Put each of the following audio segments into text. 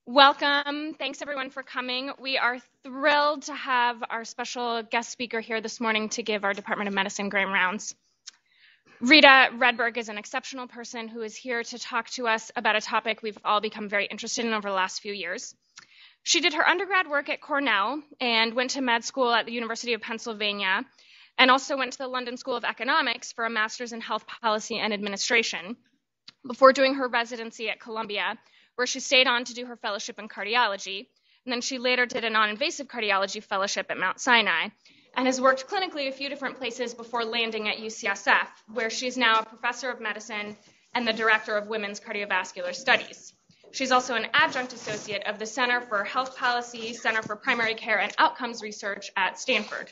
Welcome. Thanks everyone for coming. We are thrilled to have our special guest speaker here this morning to give our Department of Medicine grand rounds. Rita Redberg is an exceptional person who is here to talk to us about a topic we've all become very interested in over the last few years. She did her undergrad work at Cornell and went to med school at the University of Pennsylvania, and also went to the London School of Economics for a master's in health policy and administration before doing her residency at Columbia, where she stayed on to do her fellowship in cardiology, and then she later did a non-invasive cardiology fellowship at Mount Sinai, and has worked clinically a few different places before landing at UCSF, where she's now a professor of medicine and the director of women's cardiovascular studies. She's also an adjunct associate of the Center for Health Policy, Center for Primary Care and Outcomes Research at Stanford.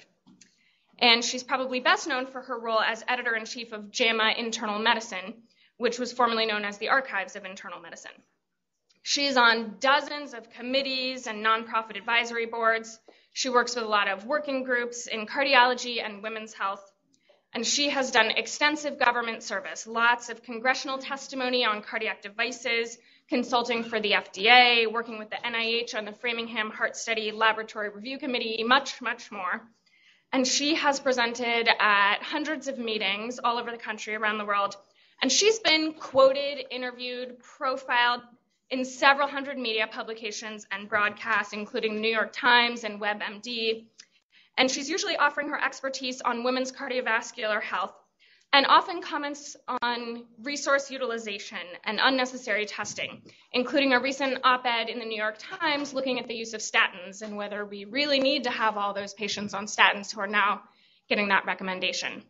And she's probably best known for her role as editor-in-chief of JAMA Internal Medicine, which was formerly known as the Archives of Internal Medicine. She's on dozens of committees and nonprofit advisory boards. She works with a lot of working groups in cardiology and women's health. And she has done extensive government service, lots of congressional testimony on cardiac devices, consulting for the FDA, working with the NIH on the Framingham Heart Study Laboratory Review Committee, much, much more. And she has presented at hundreds of meetings all over the country, around the world. And she's been quoted, interviewed, profiled in several hundred media publications and broadcasts, including the New York Times and WebMD. And she's usually offering her expertise on women's cardiovascular health and often comments on resource utilization and unnecessary testing, including a recent op-ed in the New York Times looking at the use of statins and whether we really need to have all those patients on statins who are now getting that recommendation.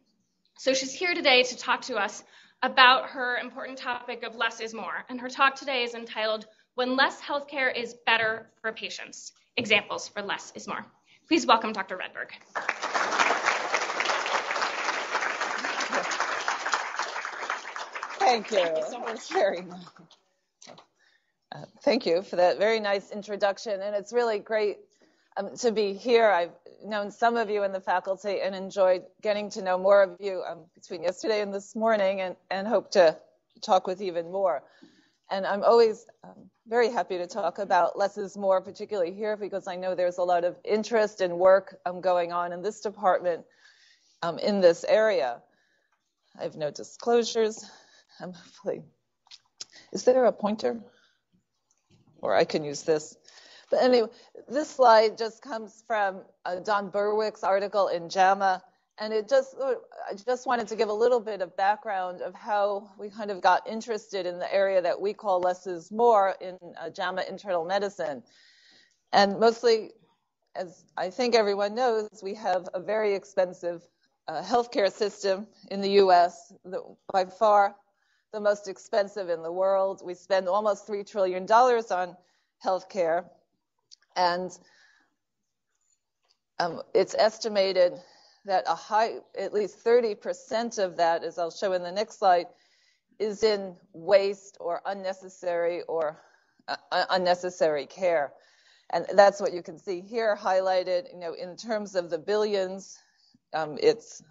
So she's here today to talk to us about her important topic of less is more. And her talk today is entitled, When Less Healthcare is Better for Patients, Examples for Less is More. Please welcome Dr. Redberg. Thank you. So much. Very nice. Thank you for that very nice introduction. And it's really great to be here. I've known some of you in the faculty and enjoyed getting to know more of you between yesterday and this morning, and hope to talk with even more. And I'm always very happy to talk about less is more, particularly here, because I know there's a lot of interest and work going on in this department in this area. I have no disclosures. Hopefully, is there a pointer? Or I can use this. But anyway, this slide just comes from Don Berwick's article in JAMA, and I just wanted to give a little bit of background of how we kind of got interested in the area that we call less is more in JAMA Internal Medicine. And mostly, as I think everyone knows, we have a very expensive healthcare system in the U.S., by far the most expensive in the world. We spend almost $3 trillion on healthcare. And it's estimated that at least 30% of that, as I'll show in the next slide, is in waste or unnecessary care. And that's what you can see here highlighted. In terms of the billions, it's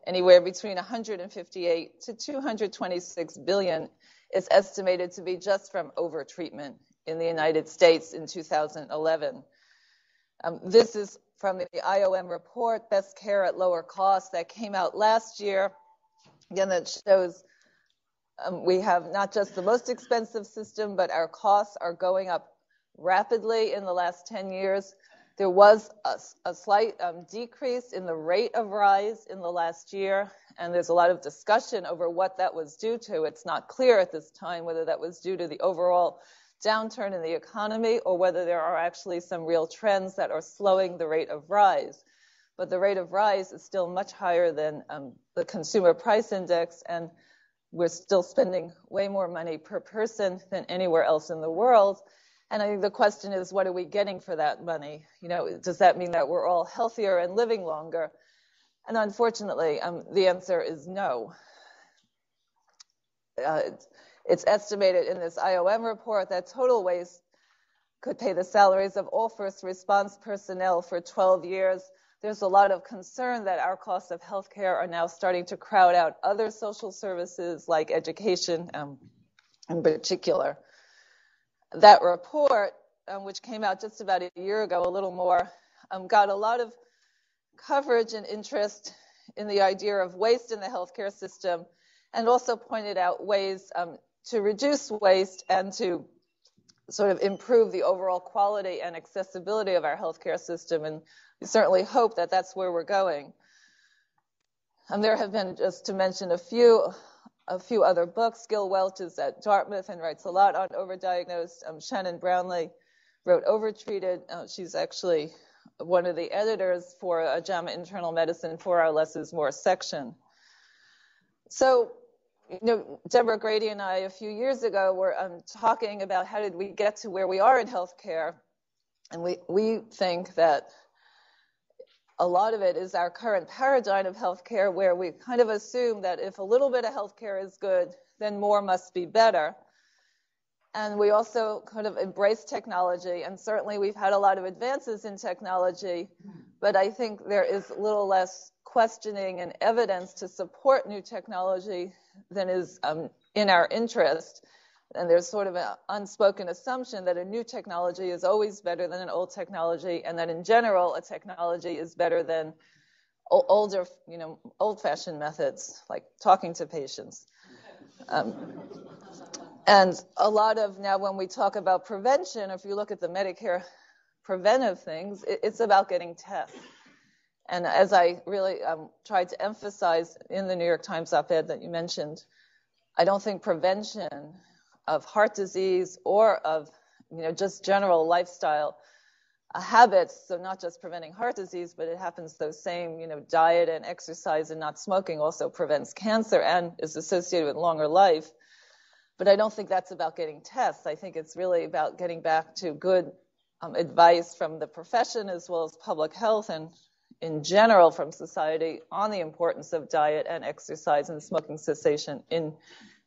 anywhere between 158 to 226 billion is estimated to be just from overtreatment in the United States in 2011. This is from the IOM report, Best Care at Lower Cost, that came out last year. Again, that shows we have not just the most expensive system, but our costs are going up rapidly in the last 10 years. There was a slight decrease in the rate of rise in the last year, and there's a lot of discussion over what that was due to. It's not clear at this time whether that was due to the overall downturn in the economy or whether there are actually some real trends that are slowing the rate of rise. But the rate of rise is still much higher than the consumer price index, and we're still spending way more money per person than anywhere else in the world. And I think the question is, what are we getting for that money? Does that mean that we're all healthier and living longer? And unfortunately, the answer is no. It's estimated in this IOM report that total waste could pay the salaries of all first response personnel for 12 years. There's a lot of concern that our costs of healthcare are now starting to crowd out other social services like education in particular. That report which came out just about a year ago, a little more, got a lot of coverage and interest in the idea of waste in the healthcare system, and also pointed out ways to reduce waste and to sort of improve the overall quality and accessibility of our healthcare system. And we certainly hope that that's where we're going. There have been, just to mention a few other books. Gil Welch is at Dartmouth and writes a lot on overdiagnosed. Shannon Brownlee wrote Overtreated. She's actually one of the editors for JAMA Internal Medicine for our Less is More section. So, Deborah Grady and I a few years ago were talking about how did we get to where we are in healthcare, and we think that a lot of it is our current paradigm of healthcare, where we kind of assume that if a little bit of healthcare is good, then more must be better. And we also kind of embrace technology, and certainly we've had a lot of advances in technology, but I think there is a little less questioning and evidence to support new technology than is in our interest. And there's sort of an unspoken assumption that a new technology is always better than an old technology, and that in general a technology is better than older, old-fashioned methods like talking to patients. And a lot of now when we talk about prevention, if you look at the Medicare preventive things, it's about getting tests. And as I really tried to emphasize in the New York Times op-ed that you mentioned, I don't think prevention of heart disease or of just general lifestyle habits, so not just preventing heart disease, but it happens those same diet and exercise and not smoking also prevents cancer and is associated with longer life. But I don't think that's about getting tests. I think it's really about getting back to good advice from the profession as well as public health and in general from society on the importance of diet and exercise and smoking cessation in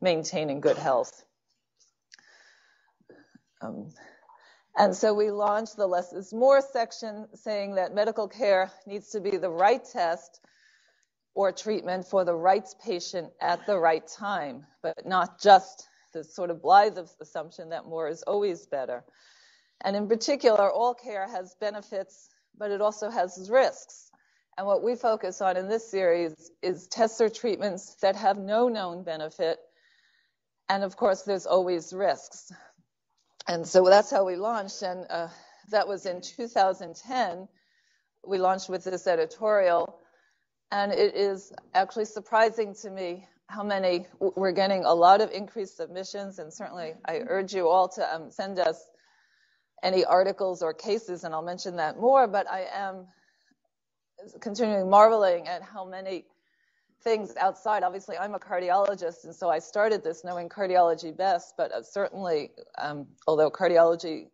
maintaining good health. And so we launched the Less is More section, saying that medical care needs to be the right test or treatment for the right patient at the right time, but not just the sort of blithe assumption that more is always better. And in particular, all care has benefits, but it also has risks. And what we focus on in this series is tests or treatments that have no known benefit. And of course, there's always risks. And so that's how we launched. And that was in 2010. We launched with this editorial. And it is actually surprising to me how many, we're getting a lot of increased submissions. And certainly I urge you all to send us any articles or cases, and I'll mention that more. But I am continually marveling at how many things outside. Obviously, I'm a cardiologist, and so I started this knowing cardiology best. But certainly, although cardiology,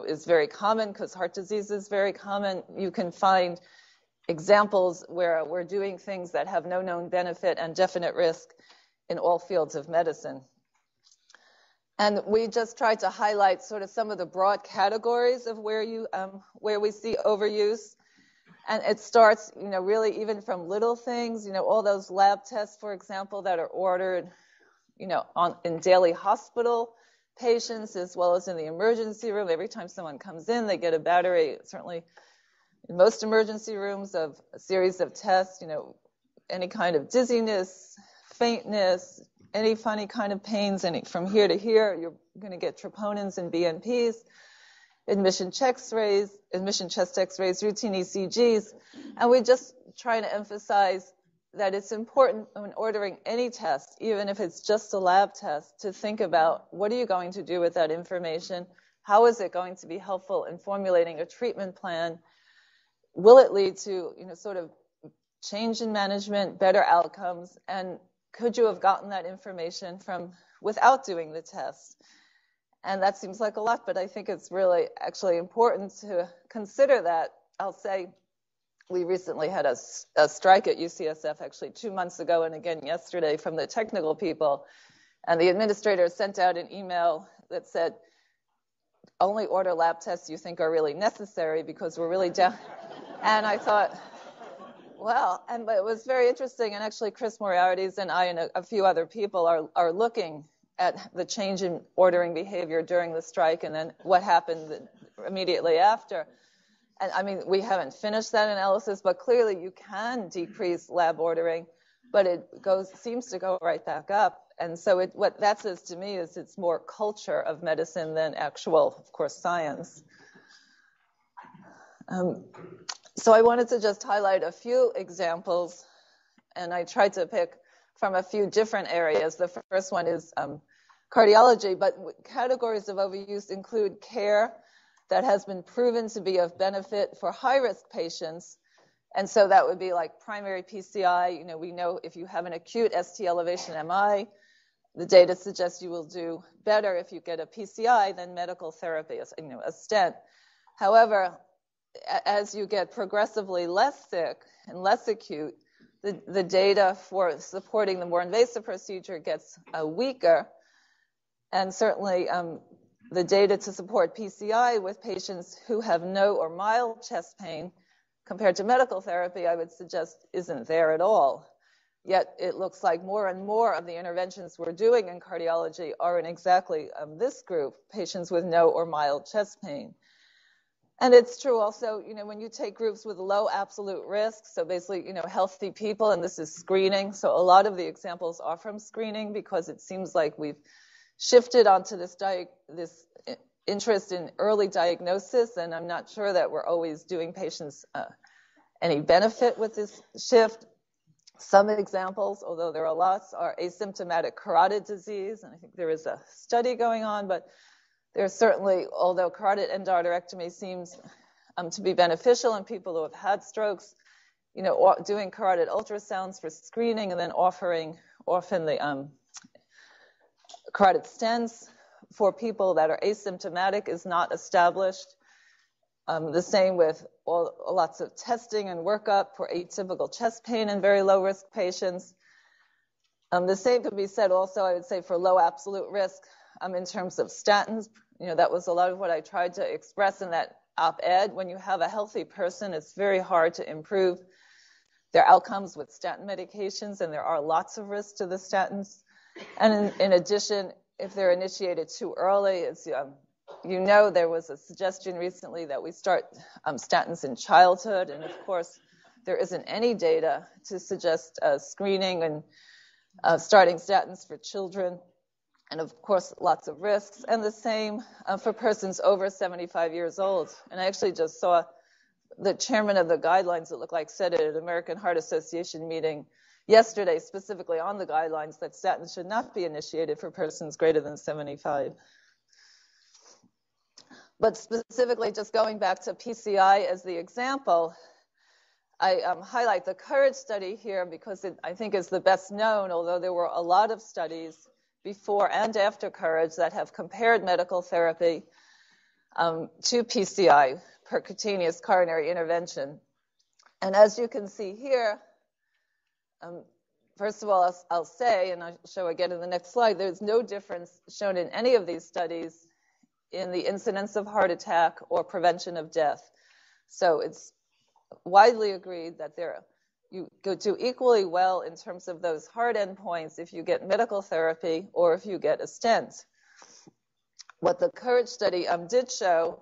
is very common because heart disease is very common, you can find examples where we're doing things that have no known benefit and definite risk in all fields of medicine. And we just tried to highlight sort of some of the broad categories of where we see overuse. And it starts, really even from little things, all those lab tests, for example, that are ordered, in daily hospital patients as well as in the emergency room. Every time someone comes in, they get a battery, certainly in most emergency rooms, of a series of tests, any kind of dizziness, faintness, any funny kind of pains, from here to here, you're going to get troponins and BNPs. Admission chest x-rays, routine ECGs. And we just try to emphasize that it's important when ordering any test, even if it's just a lab test, to think about what are you going to do with that information? How is it going to be helpful in formulating a treatment plan? Will it lead to, sort of change in management, better outcomes? And could you have gotten that information from without doing the test? And that seems like a lot, but I think it's really actually important to consider that. I'll say we recently had a strike at UCSF actually 2 months ago and again yesterday from the technical people. And the administrator sent out an email that said, only order lab tests you think are really necessary because we're really down. And I thought, well, but it was very interesting. And actually Chris Moriarty's and I and a few other people are looking at the change in ordering behavior during the strike and then what happened immediately after. And I mean, we haven't finished that analysis, but clearly you can decrease lab ordering, but it seems to go right back up. And so what that says to me is it's more culture of medicine than actual, of course, science. So I wanted to just highlight a few examples, and I tried to pick from a few different areas. The first one is cardiology, but categories of overuse include care that has been proven to be of benefit for high-risk patients. And so that would be like primary PCI. You know, we know if you have an acute ST elevation MI, the data suggests you will do better if you get a PCI than medical therapy, a stent. However, as you get progressively less sick and less acute, the data for supporting the more invasive procedure gets weaker. And certainly the data to support PCI with patients who have no or mild chest pain compared to medical therapy, I would suggest isn't there at all. Yet it looks like more and more of the interventions we're doing in cardiology are in exactly this group, patients with no or mild chest pain. And it's true also, you know, when you take groups with low absolute risk, so basically, you know, healthy people, and this is screening. So a lot of the examples are from screening because it seems like we've shifted onto this interest in early diagnosis, and I'm not sure that we're always doing patients any benefit with this shift. Some examples, although there are lots, are asymptomatic carotid disease, and I think there is a study going on, but there's certainly, although carotid endarterectomy seems to be beneficial in people who have had strokes, you know, doing carotid ultrasounds for screening and then often the carotid stents for people that are asymptomatic is not established. The same with lots of testing and workup for atypical chest pain in very low-risk patients. The same could be said also, I would say, for low absolute risk in terms of statins. You know, that was a lot of what I tried to express in that op-ed. When you have a healthy person, it's very hard to improve their outcomes with statin medications, and there are lots of risks to the statins. And in addition, if they're initiated too early, it's, you know, there was a suggestion recently that we start statins in childhood, and of course, there isn't any data to suggest screening and starting statins for children. And of course, lots of risks. And the same for persons over 75 years old. And I actually just saw the chairman of the guidelines, it looked like, said at an American Heart Association meeting yesterday, specifically on the guidelines, that statins should not be initiated for persons greater than 75. But specifically, just going back to PCI as the example, I highlight the COURAGE study here because it, I think, is the best known, although there were a lot of studies before and after COURAGE that have compared medical therapy to PCI, percutaneous coronary intervention. And as you can see here, first of all, I'll say, and I'll show again in the next slide, there's no difference shown in any of these studies in the incidence of heart attack or prevention of death. So it's widely agreed that you go do equally well in terms of those hard endpoints if you get medical therapy or if you get a stent. What the COURAGE study did show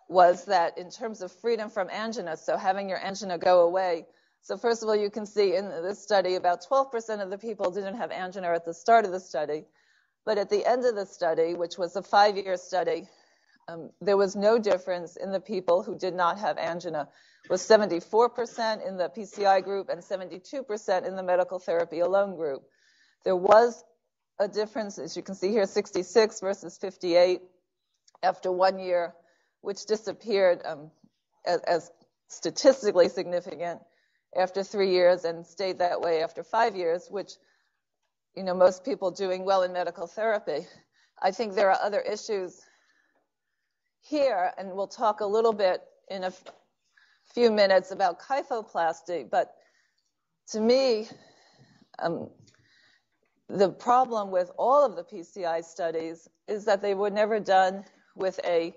was that in terms of freedom from angina, so having your angina go away. So first of all, you can see in this study, about 12% of the people didn't have angina at the start of the study. But at the end of the study, which was a 5-year study, there was no difference in the people who did not have angina. It was 74% in the PCI group and 72% in the medical therapy alone group. There was a difference, as you can see here, 66 versus 58 after 1 year, which disappeared as statistically significant after 3 years and stayed that way after 5 years, which, you know, most people doing well in medical therapy. I think there are other issues here, and we'll talk a little bit in a few minutes about kyphoplasty, but to me, the problem with all of the PCI studies is that they were never done with a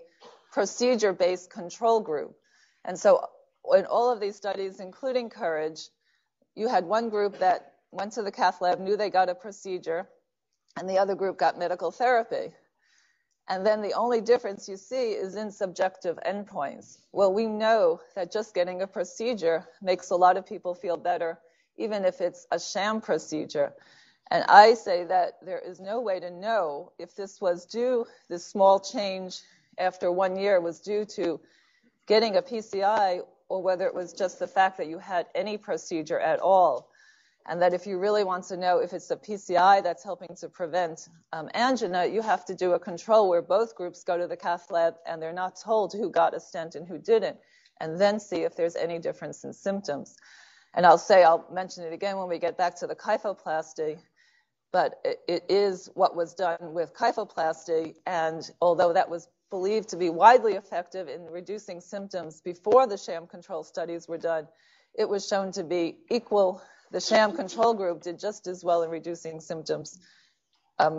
procedure-based control group. And so in all of these studies, including COURAGE, you had one group that went to the cath lab, knew they got a procedure, and the other group got medical therapy. And then the only difference you see is in subjective endpoints. Well, we know that just getting a procedure makes a lot of people feel better, even if it's a sham procedure. And I say that there is no way to know if this small change after 1 year was due to getting a PCI or whether it was just the fact that you had any procedure at all. And that if you really want to know if it's a PCI that's helping to prevent angina, you have to do a control where both groups go to the cath lab and they're not told who got a stent and who didn't, and then see if there's any difference in symptoms. And I'll mention it again when we get back to the kyphoplasty, but it is what was done with kyphoplasty, and although that was believed to be widely effective in reducing symptoms before the sham control studies were done, it was shown to be equal. The sham control group did just as well in reducing symptoms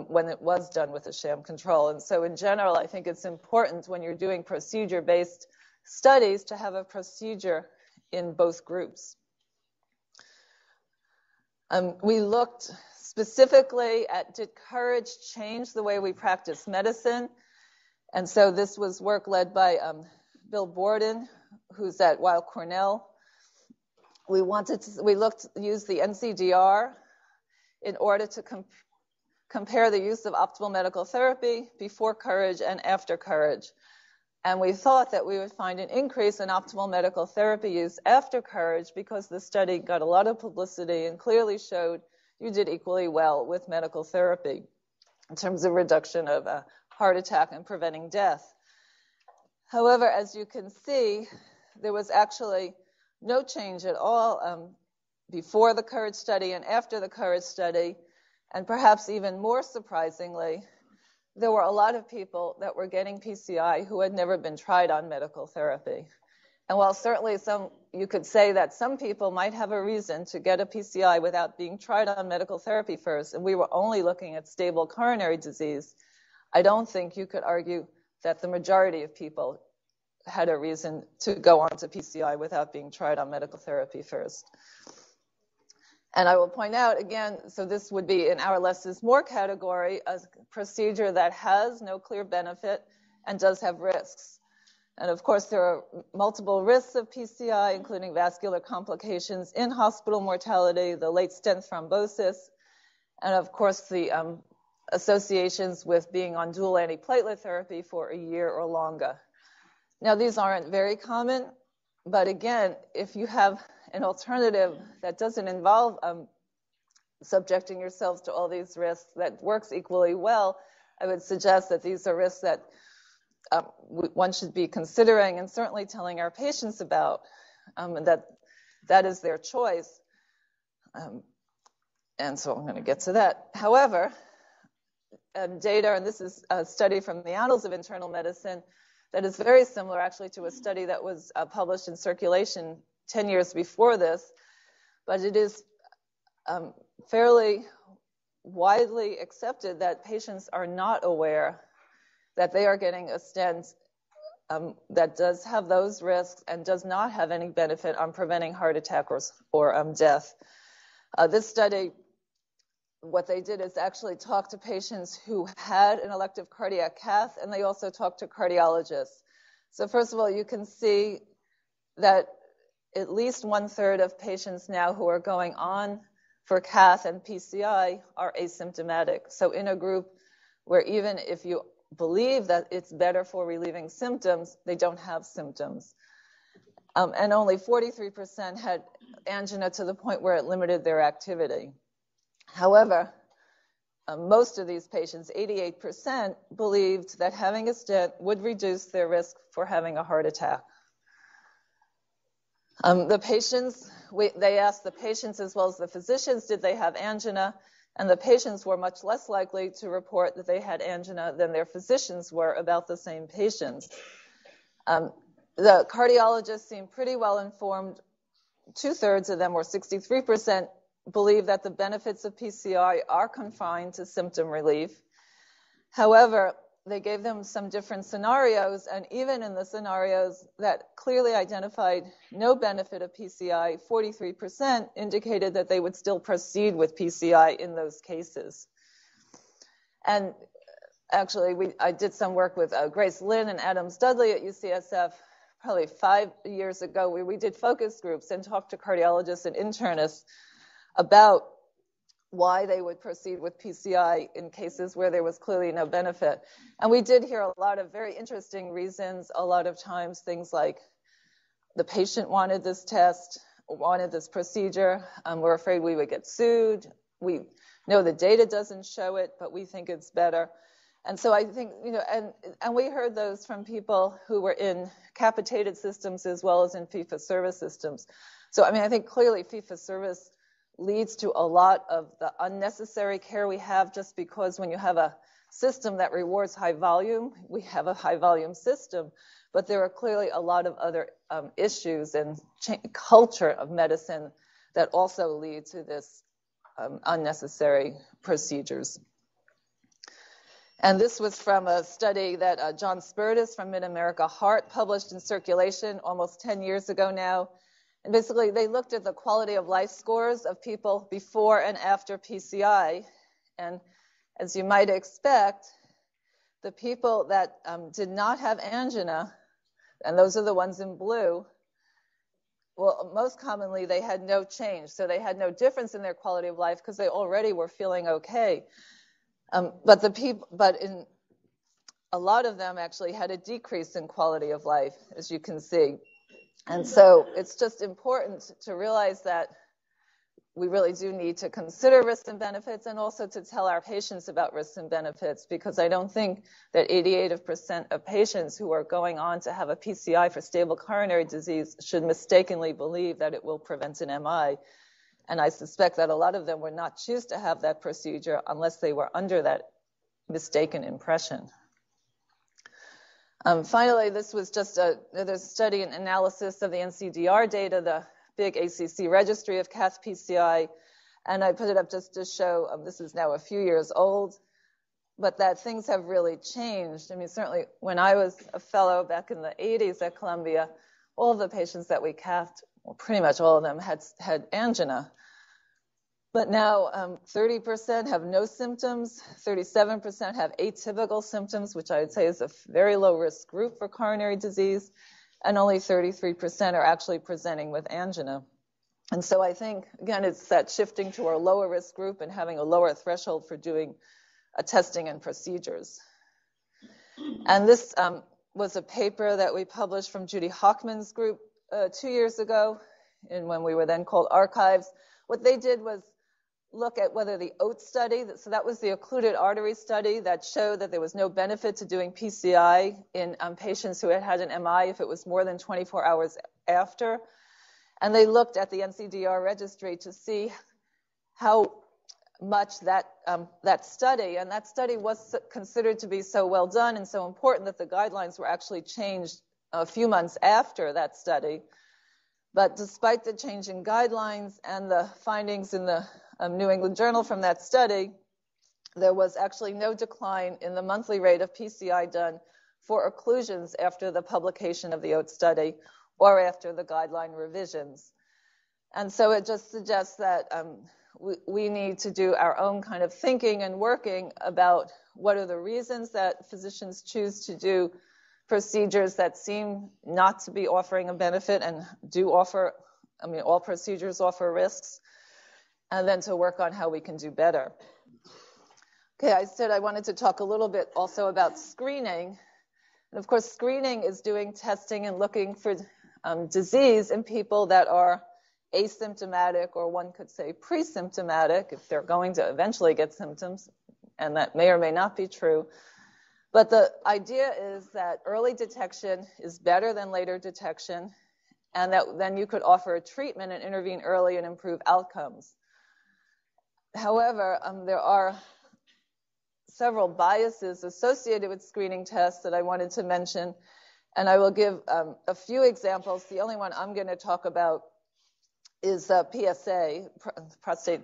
when it was done with a sham control. And so in general, I think it's important when you're doing procedure-based studies to have a procedure in both groups. We looked specifically at, did courage change the way we practice medicine? And so this was work led by Bill Borden, who's at Weill Cornell. We used the NCDR in order to compare the use of optimal medical therapy before courage and after courage. And we thought that we would find an increase in optimal medical therapy use after courage because the study got a lot of publicity and clearly showed you did equally well with medical therapy in terms of reduction of heart attack and preventing death. However, as you can see, there was actually no change at all before the courage study and after the courage study. And perhaps even more surprisingly, there were a lot of people that were getting PCI who had never been tried on medical therapy. And while certainly you could say that some people might have a reason to get a PCI without being tried on medical therapy first, and we were only looking at stable coronary disease, I don't think you could argue that the majority of people had a reason to go on to PCI without being tried on medical therapy first. And I will point out again, so this would be in our less is more category, a procedure that has no clear benefit and does have risks. And of course, there are multiple risks of PCI, including vascular complications, in-hospital mortality, the late stent thrombosis, and of course, the associations with being on dual antiplatelet therapy for a year or longer. Now, these aren't very common, but again, if you have an alternative that doesn't involve subjecting yourselves to all these risks that works equally well, I would suggest that these are risks that one should be considering and certainly telling our patients about, and that is their choice. And so I'm going to get to that. However, data, and this is a study from the Annals of Internal Medicine that is very similar actually to a study that was published in Circulation 10 years before this, but it is fairly widely accepted that patients are not aware that they are getting a stent that does have those risks and does not have any benefit on preventing heart attack or death. This study, what they did is actually talk to patients who had an elective cardiac cath, and they also talked to cardiologists. So first of all, you can see that at least 1/3 of patients now who are going on for cath and PCI are asymptomatic. So in a group where even if you believe that it's better for relieving symptoms, they don't have symptoms. And only 43% had angina to the point where it limited their activity. However, most of these patients, 88%, believed that having a stent would reduce their risk for having a heart attack. The patients, they asked the patients as well as the physicians, did they have angina? And the patients were much less likely to report that they had angina than their physicians were about the same patients. The cardiologists seemed pretty well informed. 2/3 of them, or 63%, believe that the benefits of PCI are confined to symptom relief. However, they gave them some different scenarios, and even in the scenarios that clearly identified no benefit of PCI, 43% indicated that they would still proceed with PCI in those cases. And Actually, I did some work with Grace Lynn and Adams Dudley at UCSF probably 5 years ago, where we did focus groups and talked to cardiologists and internists about why they would proceed with PCI in cases where there was clearly no benefit. And we did hear a lot of very interesting reasons. A lot of times things like the patient wanted this test, wanted this procedure. We're afraid we would get sued. We know the data doesn't show it, but we think it's better. And so I think, and we heard those from people who were in capitated systems as well as in fee-for-service systems. So, I think clearly fee-for-service leads to a lot of the unnecessary care we have, just because when you have a system that rewards high volume, we have a high volume system, but there are clearly a lot of other issues and culture of medicine that also lead to this unnecessary procedures. And this was from a study that John Noseworthy from Mid-America Heart published in Circulation almost 10 years ago now. And basically, they looked at the quality of life scores of people before and after PCI. And as you might expect, the people that did not have angina, and those are the ones in blue, well, most commonly, they had no change. So they had no difference in their quality of life because they already were feeling okay. But in a lot of them actually had a decrease in quality of life, as you can see. And so it's just important to realize that we really do need to consider risks and benefits, and also to tell our patients about risks and benefits, because I don't think that 88% of patients who are going on to have a PCI for stable coronary disease should mistakenly believe that it will prevent an MI. And I suspect that a lot of them would not choose to have that procedure unless they were under that mistaken impression. Finally, this was just another study and analysis of the NCDR data, the big ACC registry of cath PCI. And I put it up just to show, this is now a few years old, but that things have really changed. Certainly when I was a fellow back in the 80s at Columbia, all of the patients that we cathed, well, pretty much all of them had angina. But now 30% have no symptoms, 37% have atypical symptoms, which I would say is a very low risk group for coronary disease, and only 33% are actually presenting with angina. And so I think, again, it's that shifting to our lower risk group and having a lower threshold for doing testing and procedures. And this was a paper that we published from Judy Hockman's group 2 years ago, in when we were then called Archives. What they did was look at whether the OATS study, so that was the occluded artery study that showed that there was no benefit to doing PCI in patients who had had an MI if it was more than 24 hours after. And they looked at the NCDR registry to see how much that study, and that study was considered to be so well done and so important that the guidelines were actually changed a few months after that study. But despite the change in guidelines and the findings in the New England Journal from that study, there was actually no decline in the monthly rate of PCI done for occlusions after the publication of the OATS study or after the guideline revisions. And so it just suggests that we need to do our own kind of thinking and working about what are the reasons that physicians choose to do procedures that seem not to be offering a benefit and do offer, all procedures offer risks, and then to work on how we can do better. Okay, I said I wanted to talk a little bit also about screening. And of course, screening is doing testing and looking for disease in people that are asymptomatic, or one could say pre-symptomatic, if they're going to eventually get symptoms, and that may or may not be true. But the idea is that early detection is better than later detection, and that then you could offer a treatment and intervene early and improve outcomes. However, there are several biases associated with screening tests that I wanted to mention, and I will give a few examples. The only one I'm going to talk about is PSA, prostate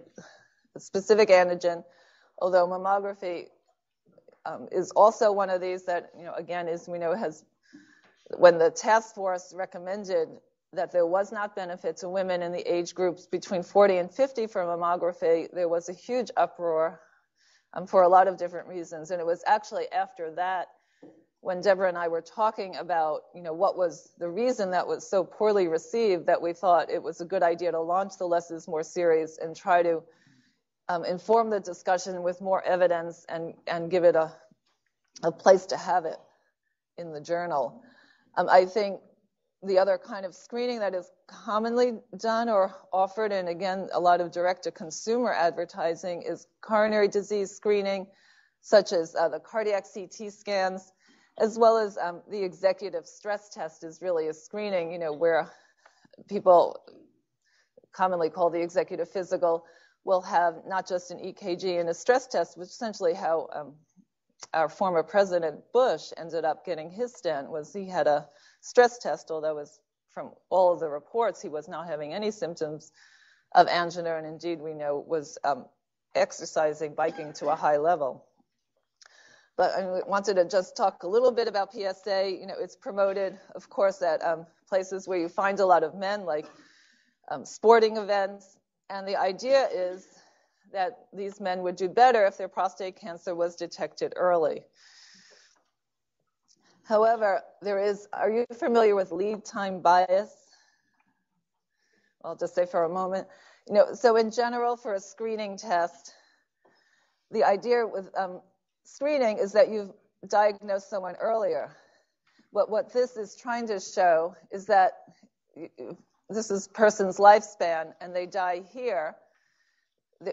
specific antigen, although mammography is also one of these that, again, as we know, when the task force recommended that there was not benefit to women in the age groups between 40 and 50 for mammography, there was a huge uproar for a lot of different reasons. And it was actually after that, when Deborah and I were talking about, what was the reason that was so poorly received, that we thought it was a good idea to launch the Less is More series and try to inform the discussion with more evidence and give it a place to have it in the journal. I think the other kind of screening that is commonly done or offered, and again, a lot of direct-to-consumer advertising, is coronary disease screening, such as the cardiac CT scans, as well as the executive stress test is really a screening, where people commonly called the executive physical will have not just an EKG and a stress test, which is essentially how our former President Bush ended up getting his stent. Was he had a stress test, although was from all of the reports he was not having any symptoms of angina, and indeed we know was exercising, biking to a high level. But I wanted to just talk a little bit about PSA. It's promoted, of course, at places where you find a lot of men, like sporting events. And the idea is that these men would do better if their prostate cancer was detected early. However, are you familiar with lead time bias? I'll just say for a moment. So in general, for a screening test, the idea with screening is that you've diagnosed someone earlier. But what this is trying to show is that this is person's lifespan and they die here.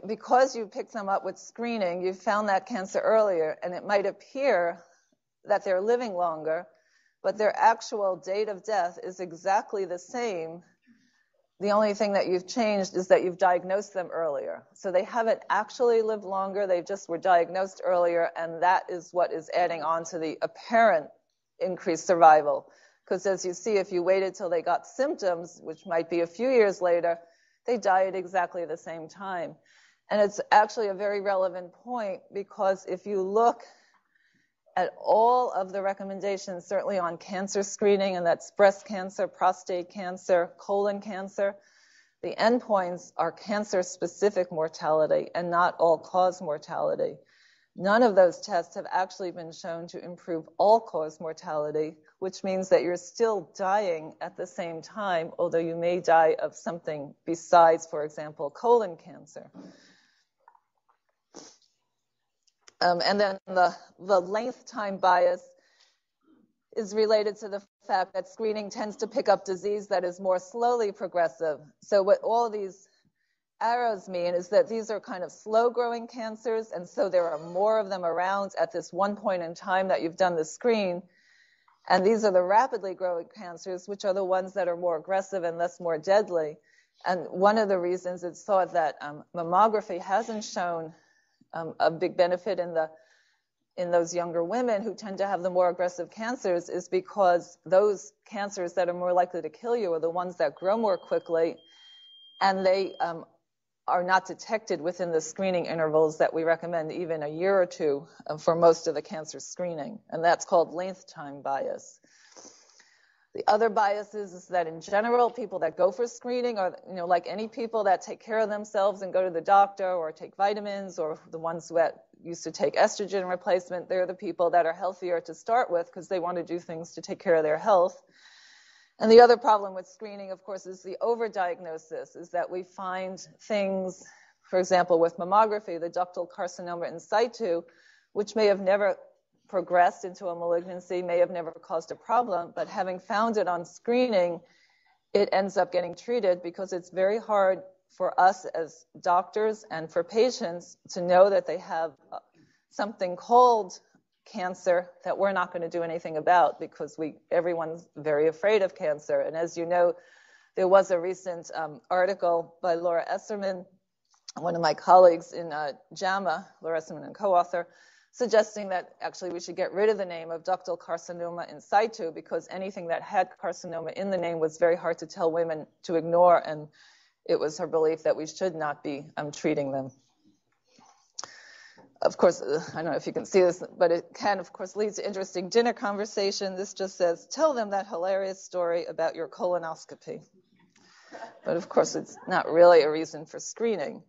Because you picked them up with screening, you found that cancer earlier, and it might appear that they're living longer, but their actual date of death is exactly the same. The only thing that you've changed is that you've diagnosed them earlier. So they haven't actually lived longer, they just were diagnosed earlier, and that is what is adding on to the apparent increased survival. Because as you see, if you waited till they got symptoms, which might be a few years later, they die at exactly the same time. And it's actually a very relevant point, because if you look at all of the recommendations, certainly on cancer screening, and that's breast cancer, prostate cancer, colon cancer, the endpoints are cancer-specific mortality and not all-cause mortality. None of those tests have actually been shown to improve all-cause mortality, which means that you're still dying at the same time, although you may die of something besides, for example, colon cancer. And then the length time bias is related to the fact that screening tends to pick up disease that is more slowly progressive. So what all these arrows mean is that these are kind of slow-growing cancers, and so there are more of them around at this one point in time that you've done the screen. And these are the rapidly growing cancers, which are the ones that are more aggressive and thus more deadly. And one of the reasons it's thought that mammography hasn't shown a big benefit in those younger women who tend to have the more aggressive cancers is because those cancers that are more likely to kill you are the ones that grow more quickly, and they are not detected within the screening intervals that we recommend, even a year or two for most of the cancer screening, and that's called length time bias. The other bias is that in general, people that go for screening are, like any people that take care of themselves and go to the doctor or take vitamins, or the ones who used to take estrogen replacement, they're the people that are healthier to start with because they want to do things to take care of their health. And the other problem with screening, of course, is the overdiagnosis, is that we find things, for example, with mammography, the ductal carcinoma in situ, which may have never progressed into a malignancy, may have never caused a problem, but having found it on screening, it ends up getting treated because it's very hard for us as doctors and for patients to know that they have something called cancer that we're not going to do anything about because everyone's very afraid of cancer. And as you know, there was a recent article by Laura Esserman, one of my colleagues in JAMA, Laura Esserman and co-author, suggesting that actually we should get rid of the name of ductal carcinoma in situ because anything that had carcinoma in the name was very hard to tell women to ignore, and it was her belief that we should not be treating them. Of course, I don't know if you can see this, but it can, of course, lead to interesting dinner conversation. This just says, tell them that hilarious story about your colonoscopy. But of course, it's not really a reason for screening.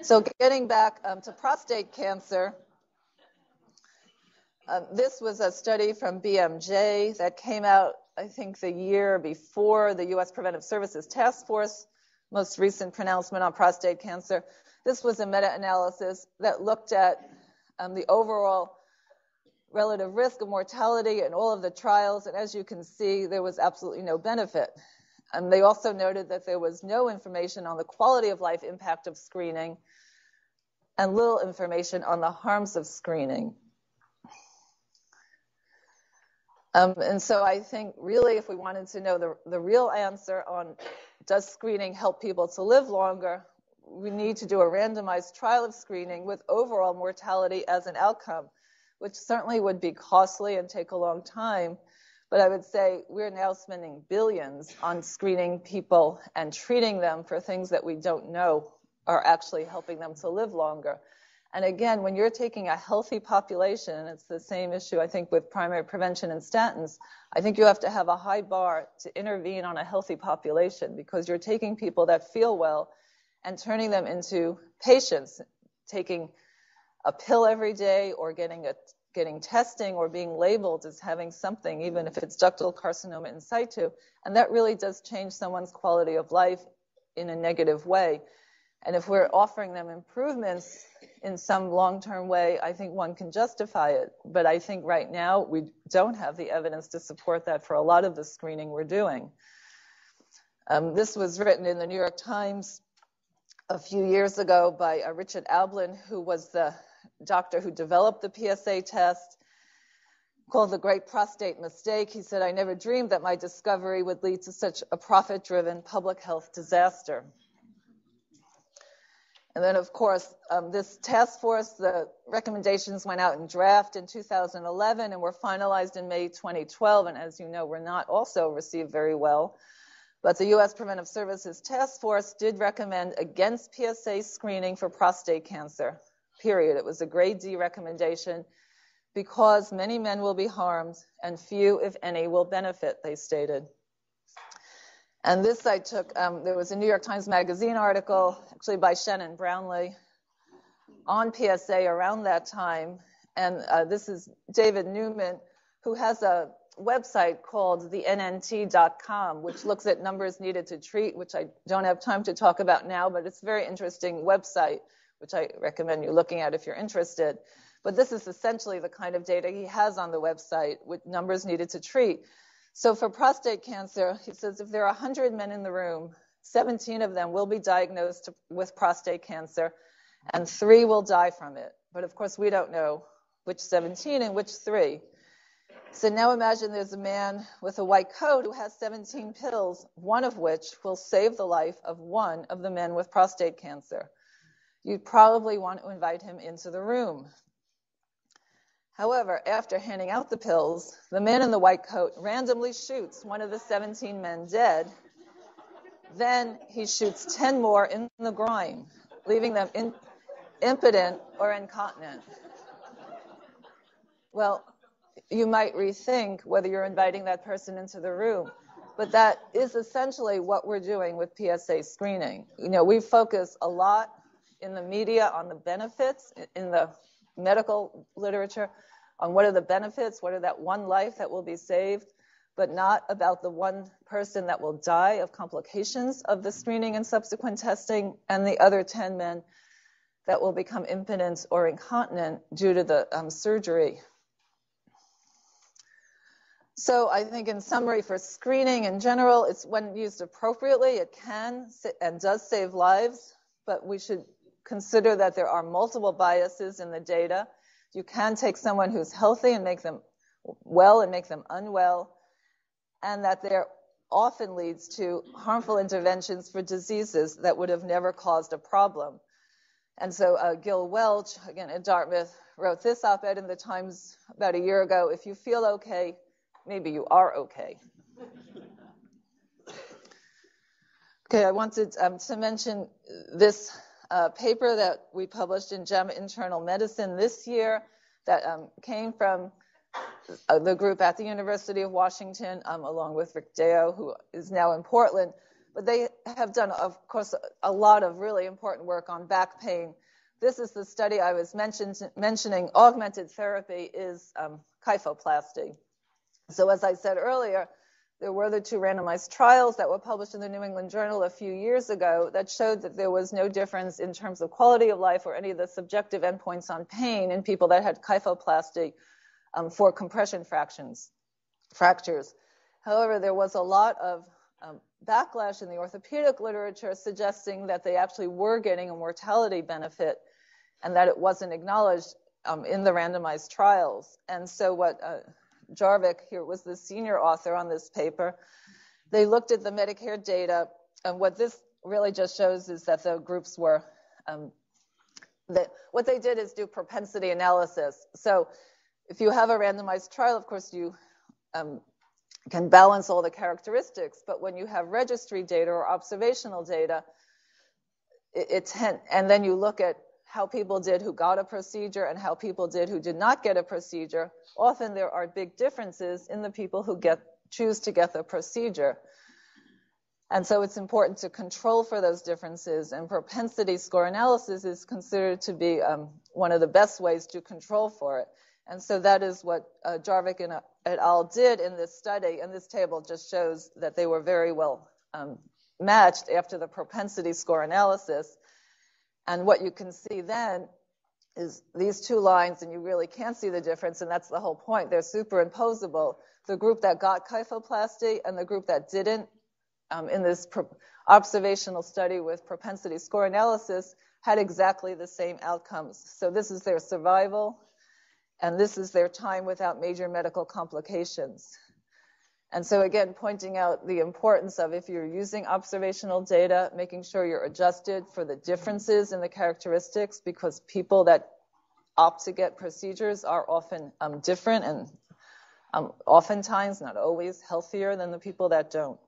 So getting back to prostate cancer, this was a study from BMJ that came out, I think, the year before the U.S. Preventive Services Task Force most recent pronouncement on prostate cancer. This was a meta-analysis that looked at the overall relative risk of mortality in all of the trials, and as you can see, there was absolutely no benefit. They also noted that there was no information on the quality of life impact of screening and little information on the harms of screening. And so I think really if we wanted to know the real answer on does screening help people to live longer, we need to do a randomized trial of screening with overall mortality as an outcome, which certainly would be costly and take a long time. But I would say we're now spending billions on screening people and treating them for things that we don't know are actually helping them to live longer. And again, when you're taking a healthy population, and it's the same issue, I think, with primary prevention and statins, I think you have to have a high bar to intervene on a healthy population because you're taking people that feel well and turning them into patients, taking a pill every day or getting testing or being labeled as having something, even if it's ductal carcinoma in situ. And that really does change someone's quality of life in a negative way. And if we're offering them improvements in some long-term way, I think one can justify it. But I think right now we don't have the evidence to support that for a lot of the screening we're doing. This was written in the New York Times a few years ago by Richard Alblin, who was the doctor who developed the PSA test, called The Great Prostate Mistake. He said, "I never dreamed that my discovery would lead to such a profit-driven public health disaster." And then, of course, this task force, the recommendations went out in draft in 2011 and were finalized in May 2012. And as you know, were not also received very well. But the U.S. Preventive Services Task Force did recommend against PSA screening for prostate cancer, period. It was a grade D recommendation because many men will be harmed and few, if any, will benefit, they stated. And this I took, there was a New York Times Magazine article, actually by Shannon Brownlee, on PSA around that time. And this is David Newman, who has a website called thennt.com, which looks at numbers needed to treat, which I don't have time to talk about now, but it's a very interesting website, which I recommend you looking at if you're interested. But this is essentially the kind of data he has on the website with numbers needed to treat. So for prostate cancer, he says if there are 100 men in the room, 17 of them will be diagnosed with prostate cancer, and 3 will die from it. But of course, we don't know which 17 and which 3. So now imagine there's a man with a white coat who has 17 pills, one of which will save the life of one of the men with prostate cancer. You'd probably want to invite him into the room. However, after handing out the pills, the man in the white coat randomly shoots one of the 17 men dead. Then he shoots 10 more in the groin, leaving them impotent or incontinent. Well, you might rethink whether you're inviting that person into the room, but that is essentially what we're doing with PSA screening. You know, we focus a lot in the media on the benefits, in the medical literature, on what are the benefits, what are that one life that will be saved, but not about the one person that will die of complications of the screening and subsequent testing, and the other 10 men that will become impotent or incontinent due to the surgery. So I think in summary for screening in general, it's when used appropriately, it can and does save lives, but we should consider that there are multiple biases in the data. You can take someone who's healthy and make them well and make them unwell, and that there often leads to harmful interventions for diseases that would have never caused a problem. And so Gil Welch, again at Dartmouth, wrote this op-ed in the Times about a year ago: if you feel okay, maybe you are okay. Okay, I wanted to mention this paper that we published in JAMA Internal Medicine this year that came from the group at the University of Washington, along with Rick Deo, who is now in Portland. But they have done, of course, a lot of really important work on back pain. This is the study I was mentioning. Augmented therapy is kyphoplasty. So as I said earlier, there were the 2 randomized trials that were published in the New England Journal a few years ago that showed that there was no difference in terms of quality of life or any of the subjective endpoints on pain in people that had kyphoplasty for compression fractures. However, there was a lot of backlash in the orthopedic literature suggesting that they actually were getting a mortality benefit and that it wasn't acknowledged in the randomized trials. And so what Jarvik here was the senior author on this paper. They looked at the Medicare data, and what this really just shows is that the groups were, what they did is do propensity analysis. So if you have a randomized trial, of course, you can balance all the characteristics, but when you have registry data or observational data, and then you look at how people did who got a procedure and how people did who did not get a procedure, often there are big differences in the people who choose to get the procedure. And so it's important to control for those differences, and propensity score analysis is considered to be one of the best ways to control for it. And so that is what Jarvik and et al. Did in this study, and this table just shows that they were very well matched after the propensity score analysis. And what you can see then is these 2 lines, and you really can't see the difference, and that's the whole point. They're superimposable. The group that got kyphoplasty and the group that didn't in this observational study with propensity score analysis had exactly the same outcomes. So this is their survival, and this is their time without major medical complications. And so again, pointing out the importance of, if you're using observational data, making sure you're adjusted for the differences in the characteristics, because people that opt to get procedures are often different and oftentimes, not always, healthier than the people that don't.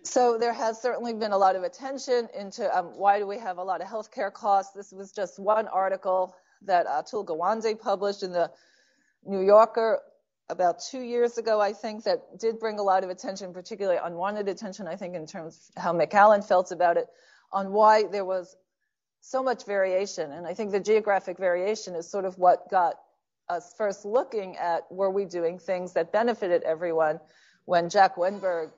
So there has certainly been a lot of attention into why do we have a lot of healthcare costs. This was just one article that Atul Gawande published in the New Yorker about 2 years ago, I think, that did bring a lot of attention, particularly unwanted attention, I think, in terms of how McAllen felt about it, on why there was so much variation. And I think the geographic variation is sort of what got us first looking at, were we doing things that benefited everyone, when Jack Wenberg,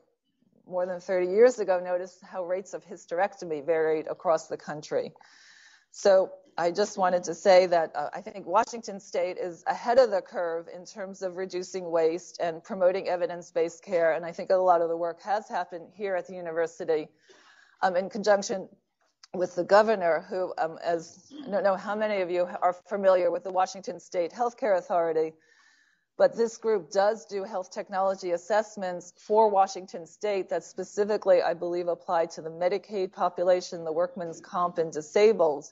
more than 30 years ago, noticed how rates of hysterectomy varied across the country. So I just wanted to say that I think Washington State is ahead of the curve in terms of reducing waste and promoting evidence-based care. And I think a lot of the work has happened here at the university in conjunction with the governor, who, as I don't know how many of you are familiar with the Washington State Healthcare Authority, but this group does do health technology assessments for Washington State that specifically, I believe, apply to the Medicaid population, the workman's comp, and disabled.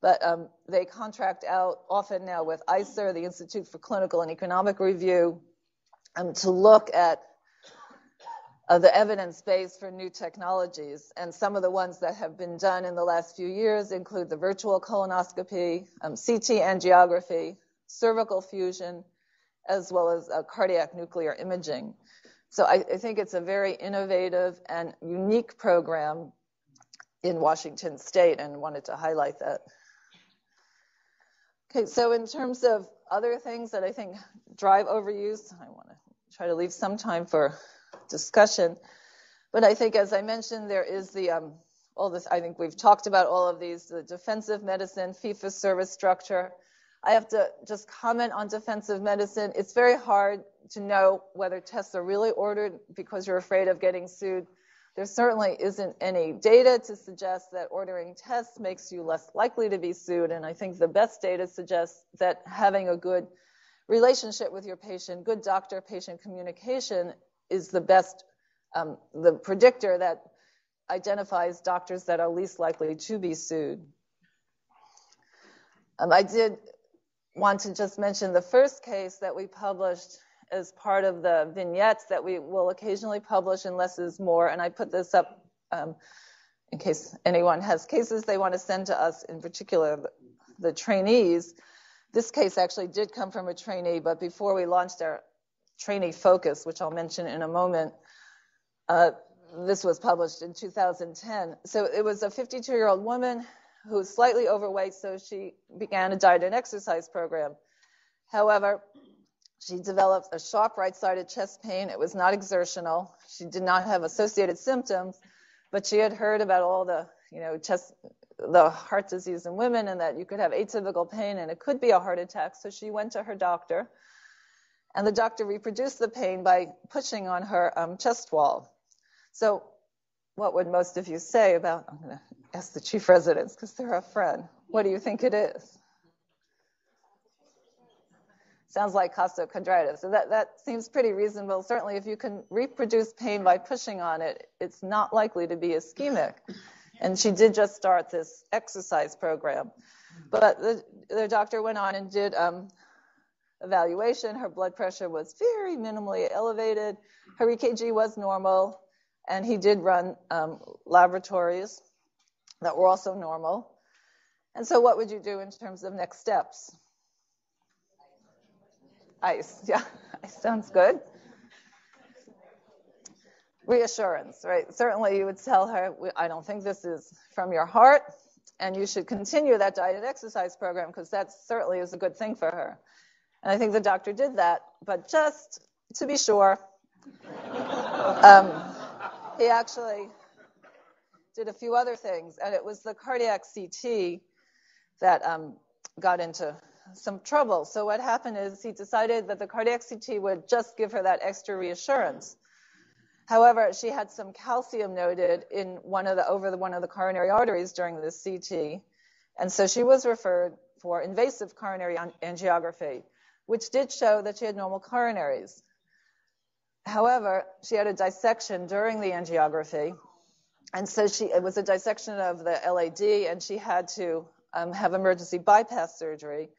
But they contract out often now with ICER, the Institute for Clinical and Economic Review, to look at the evidence base for new technologies. And some of the ones that have been done in the last few years include the virtual colonoscopy, CT angiography, cervical fusion, as well as cardiac nuclear imaging. So I think it's a very innovative and unique program in Washington State, and wanted to highlight that. Okay, so in terms of other things that I think drive overuse, I want to try to leave some time for discussion. But I think, as I mentioned, there is the all this. I think we've talked about all of these: the defensive medicine, fee-for-service structure. I have to just comment on defensive medicine. It's very hard to know whether tests are really ordered because you're afraid of getting sued. There certainly isn't any data to suggest that ordering tests makes you less likely to be sued. And I think the best data suggests that having a good relationship with your patient, good doctor-patient communication, is the best, the predictor that identifies doctors that are least likely to be sued. I did want to just mention the first case that we published as part of the vignettes that we will occasionally publish in Less is More. And I put this up in case anyone has cases they want to send to us, in particular the trainees. This case actually did come from a trainee, but before we launched our trainee focus, which I'll mention in a moment, This was published in 2010. So it was a 52-year-old woman who was slightly overweight, so she began a diet and exercise program. However, she developed a sharp right-sided chest pain. It was not exertional. She did not have associated symptoms, but she had heard about all the, the heart disease in women and that you could have atypical pain and it could be a heart attack. So she went to her doctor, and the doctor reproduced the pain by pushing on her chest wall. So what would most of you say about, I'm going to ask the chief residents because they're a friend. What do you think it is? Sounds like costochondritis. So that seems pretty reasonable. Certainly if you can reproduce pain by pushing on it, it's not likely to be ischemic. And she did just start this exercise program. But the doctor went on and did evaluation. Her blood pressure was very minimally elevated. Her EKG was normal. And he did run laboratories that were also normal. And so what would you do in terms of next steps? ICE, yeah, ICE sounds good. Reassurance, right? Certainly you would tell her, I don't think this is from your heart, and you should continue that diet and exercise program because that certainly is a good thing for her. And I think the doctor did that, but just to be sure, he actually did a few other things, and it was the cardiac CT that got into some trouble. So what happened is he decided that the cardiac CT would just give her that extra reassurance. However, she had some calcium noted in one of the coronary arteries during this CT, and so she was referred for invasive coronary angiography, which did show that she had normal coronaries. However, she had a dissection during the angiography, and so it was a dissection of the LAD, and she had to have emergency bypass surgery.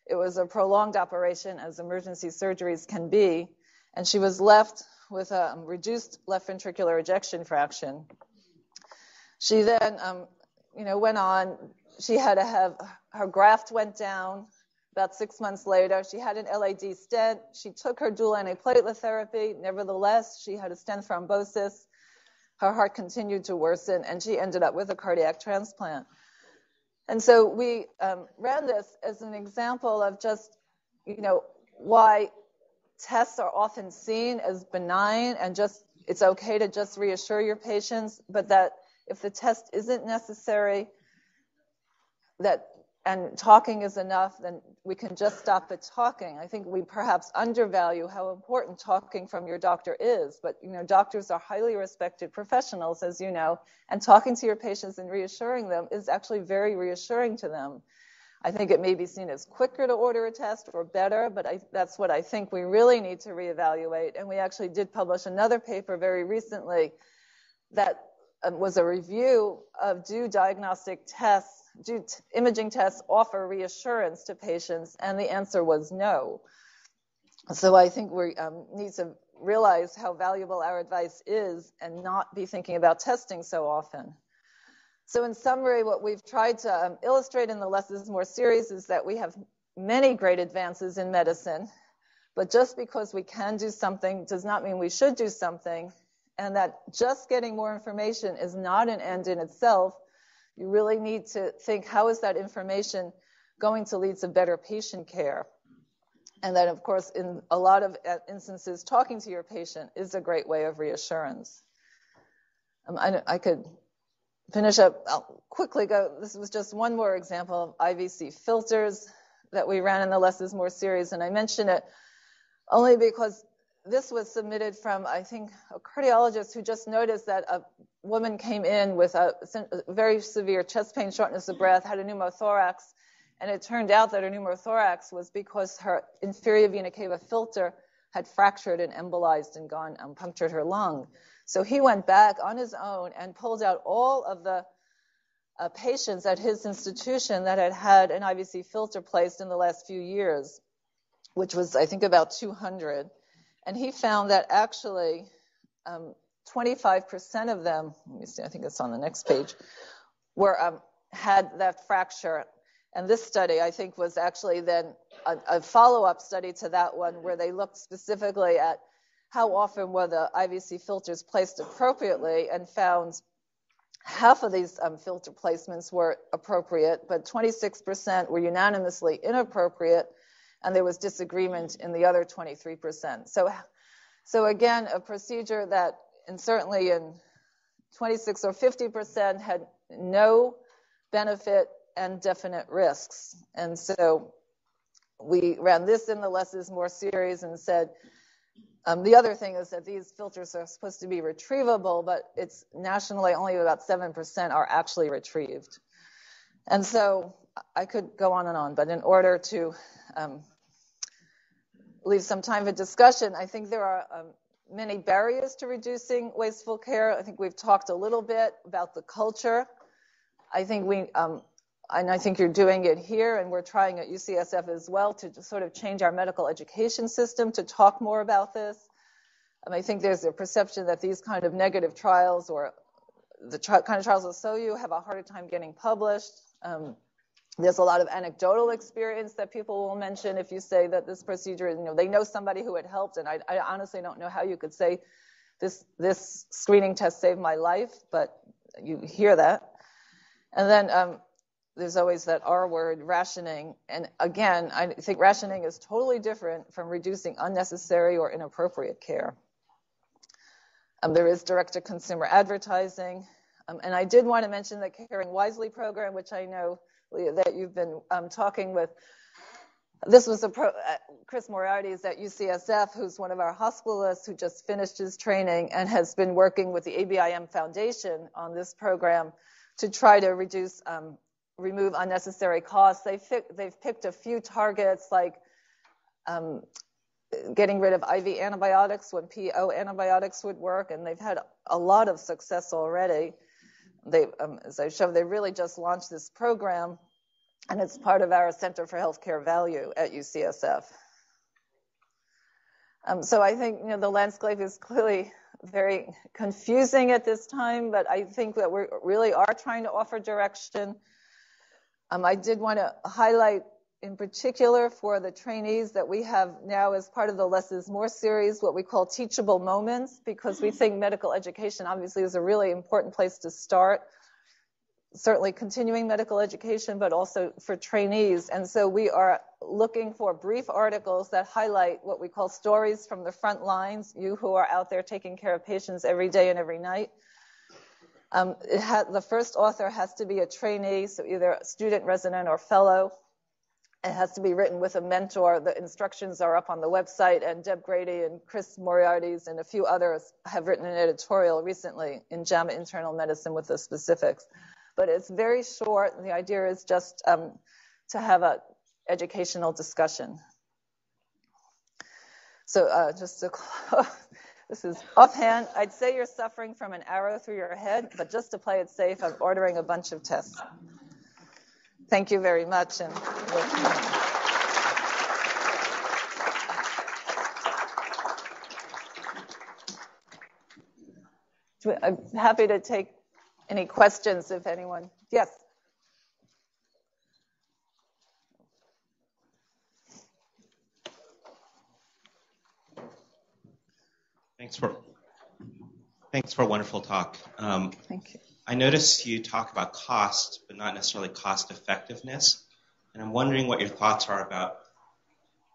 It was a prolonged operation, as emergency surgeries can be, and she was left with a reduced left ventricular ejection fraction. She then, went on. She had to have her graft went down. About 6 months later, she had an LAD stent. She took her dual antiplatelet therapy. Nevertheless, she had a stent thrombosis. Her heart continued to worsen, and she ended up with a cardiac transplant. And so we ran this as an example of just, why tests are often seen as benign and just it's okay to just reassure your patients, but that if the test isn't necessary, and talking is enough, then we can just stop the talking. I think we perhaps undervalue how important talking from your doctor is, but doctors are highly respected professionals, as you know, and talking to your patients and reassuring them is actually very reassuring to them. I think it may be seen as quicker to order a test or better, but that's what I think we really need to reevaluate. And we actually did publish another paper very recently that was a review of do imaging tests offer reassurance to patients, and the answer was no. So I think we need to realize how valuable our advice is and not be thinking about testing so often. So in summary, what we've tried to illustrate in the Less is More series is that we have many great advances in medicine, but just because we can do something does not mean we should do something, and that just getting more information is not an end in itself. You really need to think, how is that information going to lead to better patient care? And that, of course, in a lot of instances, talking to your patient is a great way of reassurance. I could finish up. I'll quickly go. This was just one more example of IVC Filters that we ran in the Less is More series, and I mention it only because this was submitted from, I think, a cardiologist who just noticed that a woman came in with a very severe chest pain, shortness of breath, had a pneumothorax, and it turned out that her pneumothorax was because her inferior vena cava filter had fractured and embolized and punctured her lung. So he went back on his own and pulled out all of the patients at his institution that had had an IVC filter placed in the last few years, which was, I think, about 200. And he found that actually 25% of them, let me see, I think it's on the next page, had that fracture. And this study, I think, was actually then a follow-up study to that one where they looked specifically at how often were the IVC filters placed appropriately, and found half of these filter placements were appropriate, but 26% were unanimously inappropriate, and there was disagreement in the other 23%. So again, a procedure that, and certainly in 26 or 50% had no benefit and definite risks. And so we ran this in the less is more series and said, the other thing is that these filters are supposed to be retrievable, but it's nationally only about 7% are actually retrieved. And so I could go on and on, but in order to leave some time for discussion, I think there are many barriers to reducing wasteful care. I think we've talked a little bit about the culture. I think and I think you're doing it here, and we're trying at UCSF as well to just sort of change our medical education system to talk more about this. I think there's a perception that these kind of negative trials, or the kind of trials that show you, have a harder time getting published. There's a lot of anecdotal experience that people will mention if you say that this procedure, they know somebody who it helped, and I honestly don't know how you could say this screening test saved my life, but you hear that. And then there's always that R word, rationing. And again, I think rationing is totally different from reducing unnecessary or inappropriate care. There is direct-to-consumer advertising. And I did want to mention the Caring Wisely program, which I know, Leah, that you've been talking with. This was Chris Moriarty is at UCSF, who's one of our hospitalists who just finished his training and has been working with the ABIM Foundation on this program to try to remove unnecessary costs. They've picked a few targets, like getting rid of IV antibiotics when PO antibiotics would work, and they've had a lot of success already. As I showed, they really just launched this program, and it's part of our Center for Healthcare Value at UCSF. So I think the landscape is clearly very confusing at this time, but I think that we really are trying to offer direction. I did want to highlight in particular for the trainees that we have now as part of the Less is More series, what we call Teachable Moments, because we think medical education obviously is a really important place to start, certainly continuing medical education, but also for trainees. And so we are looking for brief articles that highlight what we call stories from the front lines, you who are out there taking care of patients every day and every night. The first author has to be a trainee, so either a student, resident, or fellow. It has to be written with a mentor. The instructions are up on the website, and Deb Grady and Chris Moriarty's and a few others have written an editorial recently in JAMA Internal Medicine with the specifics. But it's very short. The idea is just to have an educational discussion. So just to close, this is offhand. I'd say you're suffering from an arrow through your head, but just to play it safe, I'm ordering a bunch of tests. Thank you very much. And I'm happy to take any questions if anyone. Yes. Thanks for a wonderful talk. Thank you. I noticed you talk about cost, but not necessarily cost effectiveness. And I'm wondering what your thoughts are about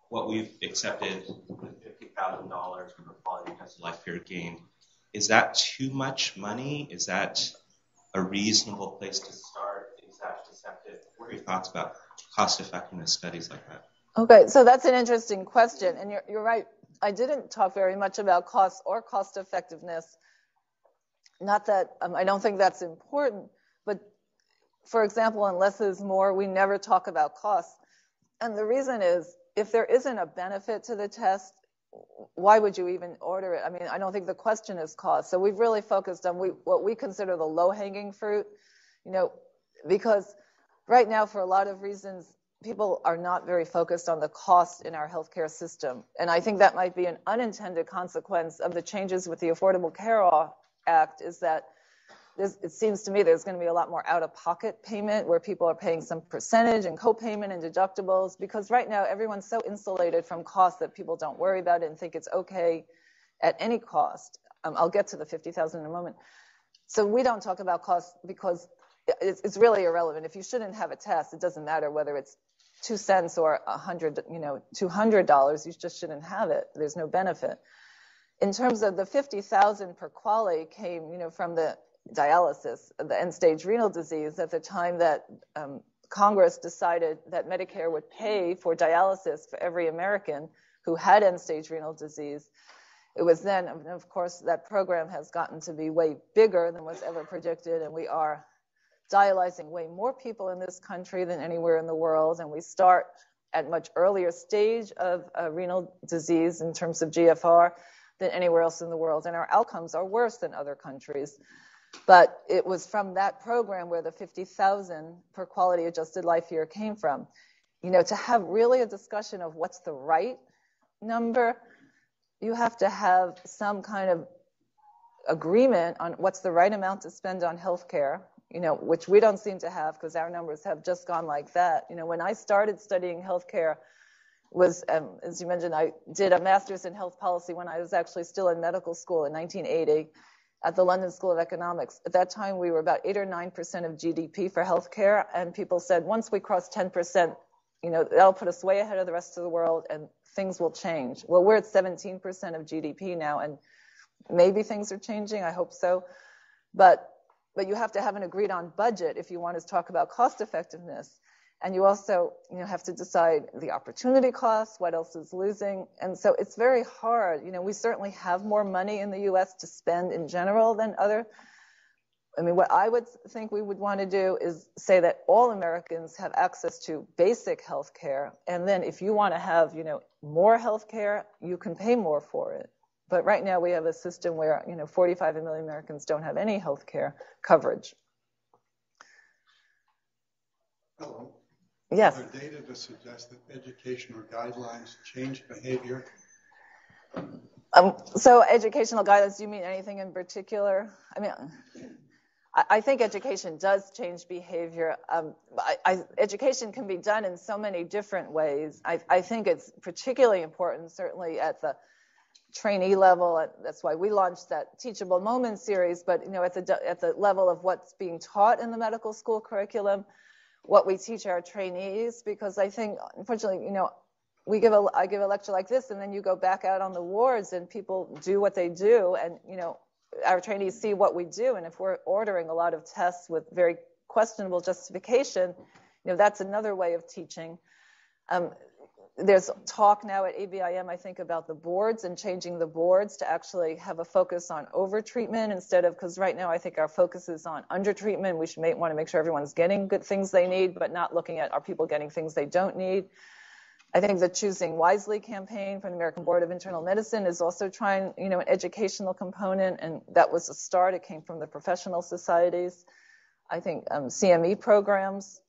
what we've accepted with $50,000 for quality tested life year gain. Is that too much money? Is that a reasonable place to start? Is that deceptive? What are your thoughts about cost effectiveness studies like that? Okay, so that's an interesting question. And you're right. I didn't talk very much about cost or cost effectiveness. Not that I don't think that's important, but for example, in Less is More, we never talk about cost. And the reason is, if there isn't a benefit to the test, why would you even order it? I mean, I don't think the question is cost. So we've really focused on what we consider the low-hanging fruit, because right now, for a lot of reasons, people are not very focused on the cost in our healthcare system. And I think that might be an unintended consequence of the changes with the Affordable Care Act, is that it seems to me there's going to be a lot more out-of-pocket payment where people are paying some percentage and co-payment and deductibles, because right now everyone's so insulated from costs that people don't worry about it and think it's okay at any cost. I'll get to the 50,000 in a moment. So we don't talk about cost because it's really irrelevant. If you shouldn't have a test, it doesn't matter whether it's 2 cents or $200, you just shouldn't have it. There's no benefit. In terms of the 50,000 per quality came, from the dialysis, the end-stage renal disease, at the time that Congress decided that Medicare would pay for dialysis for every American who had end-stage renal disease. It was then, of course, that program has gotten to be way bigger than was ever predicted, and we are dialyzing way more people in this country than anywhere in the world, and we start at much earlier stage of renal disease in terms of GFR than anywhere else in the world, and our outcomes are worse than other countries. But it was from that program where the 50,000 per quality adjusted life year came from. To have really a discussion of what's the right number, you have to have some kind of agreement on what's the right amount to spend on healthcare, which we don't seem to have because our numbers have just gone like that. When I started studying healthcare, was, as you mentioned, I did a master's in health policy when I was actually still in medical school in 1980 at the London School of Economics. At that time, we were about 8 or 9% of GDP for healthcare, and people said once we cross 10%, that'll put us way ahead of the rest of the world, and things will change. Well, we're at 17% of GDP now, and maybe things are changing. I hope so, but you have to have an agreed on budget if you want to talk about cost effectiveness. And you also, have to decide the opportunity costs, what else is losing. And so it's very hard. We certainly have more money in the U.S. to spend in general than what I would think we would want to do is say that all Americans have access to basic health care. And then if you want to have, more health care, you can pay more for it. But right now we have a system where, 45 million Americans don't have any health care coverage. Hello. Yes. Are there data to suggest that educational guidelines change behavior? So educational guidelines, do you mean anything in particular? I think education does change behavior. Education can be done in so many different ways. I think it's particularly important, certainly at the trainee level. That's why we launched that Teachable Moments series. But at the level of what's being taught in the medical school curriculum, what we teach our trainees, because I think, unfortunately, I give a lecture like this, and then you go back out on the wards, and people do what they do, and our trainees see what we do, and if we're ordering a lot of tests with very questionable justification, that's another way of teaching. There's talk now at ABIM, I think, about the boards and changing the boards to actually have a focus on overtreatment instead of, because right now I think our focus is on undertreatment. We should want to make sure everyone's getting good things they need, but not looking at are people getting things they don't need. I think the Choosing Wisely campaign from the American Board of Internal Medicine is also trying, an educational component, and that was a start. It came from the professional societies. I think CME programs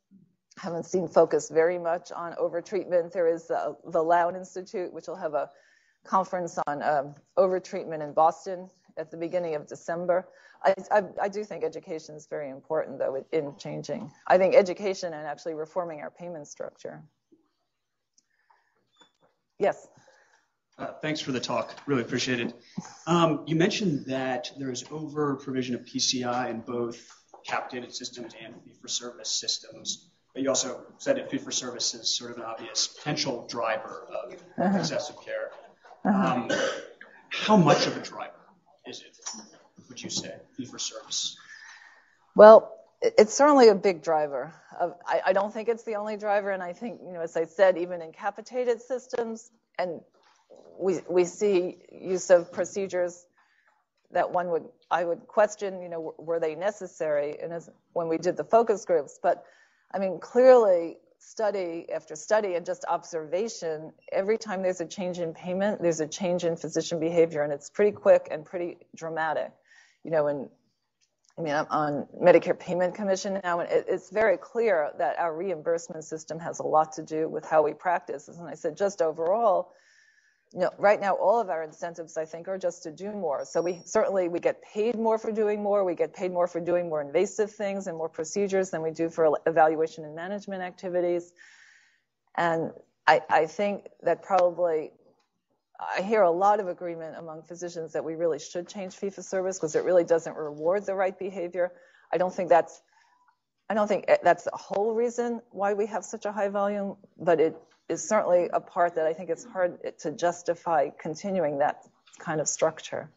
haven't seen focus very much on overtreatment. There is the Lown Institute, which will have a conference on overtreatment in Boston at the beginning of December. I do think education is very important, though, in changing. I think education and actually reforming our payment structure. Yes. Thanks for the talk. Really appreciate it. You mentioned that there's over provision of PCI in both capitated systems and fee-for-service systems. But you also said that fee-for-service is sort of an obvious potential driver of excessive care. How much of a driver is it, would you say, fee-for-service? Well, it's certainly a big driver. I don't think it's the only driver, and I think, as I said, even in capitated systems, and we see use of procedures that I would question, were they necessary? And when we did the focus groups, but clearly, study after study and just observation, every time there's a change in payment, there's a change in physician behavior, and it's pretty quick and pretty dramatic. I'm on Medicare Payment Commission now, and it's very clear that our reimbursement system has a lot to do with how we practice. And I said, just overall, right now, all of our incentives, I think, are just to do more. So we get paid more for doing more. We get paid more for doing more invasive things and more procedures than we do for evaluation and management activities. And I think that probably I hear a lot of agreement among physicians that we really should change fee-for-service because it really doesn't reward the right behavior. I don't think that's the whole reason why we have such a high volume, but it is certainly a part that I think it's hard to justify continuing that kind of structure.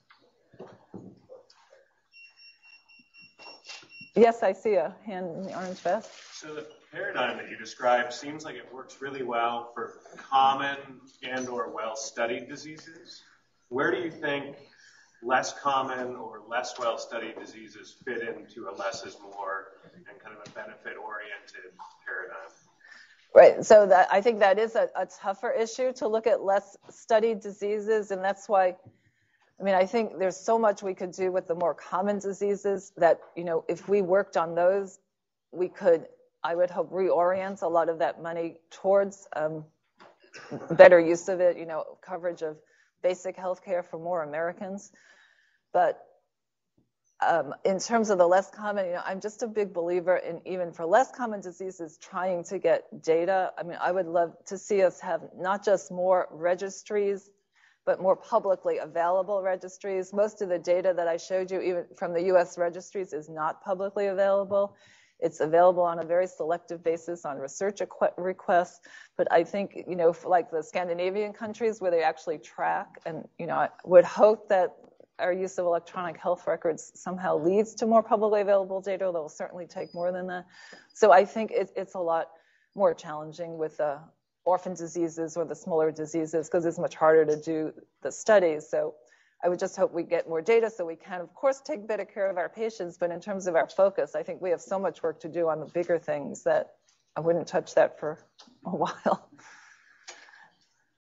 Yes, I see a hand in the orange vest. So the paradigm that you described seems like it works really well for common and or well-studied diseases. Where do you think less common or less well-studied diseases fit into a less is more and kind of a benefit-oriented paradigm? Right, so I think that is a tougher issue to look at less studied diseases, and that's why, I think there's so much we could do with the more common diseases that, if we worked on those, we could, I would hope, reorient a lot of that money towards better use of it, coverage of basic health care for more Americans. But in terms of the less common, I'm just a big believer in, even for less common diseases, trying to get data. I would love to see us have not just more registries, but more publicly available registries. Most of the data that I showed you, even from the US registries, is not publicly available. It's available on a very selective basis on research requests. But I think, for like the Scandinavian countries where they actually track, and, I would hope that our use of electronic health records somehow leads to more publicly available data. That will certainly take more than that. So I think it's a lot more challenging with orphan diseases or the smaller diseases because it's much harder to do the studies. So I would just hope we get more data so we can, of course, take better care of our patients. But in terms of our focus, I think we have so much work to do on the bigger things that I wouldn't touch that for a while.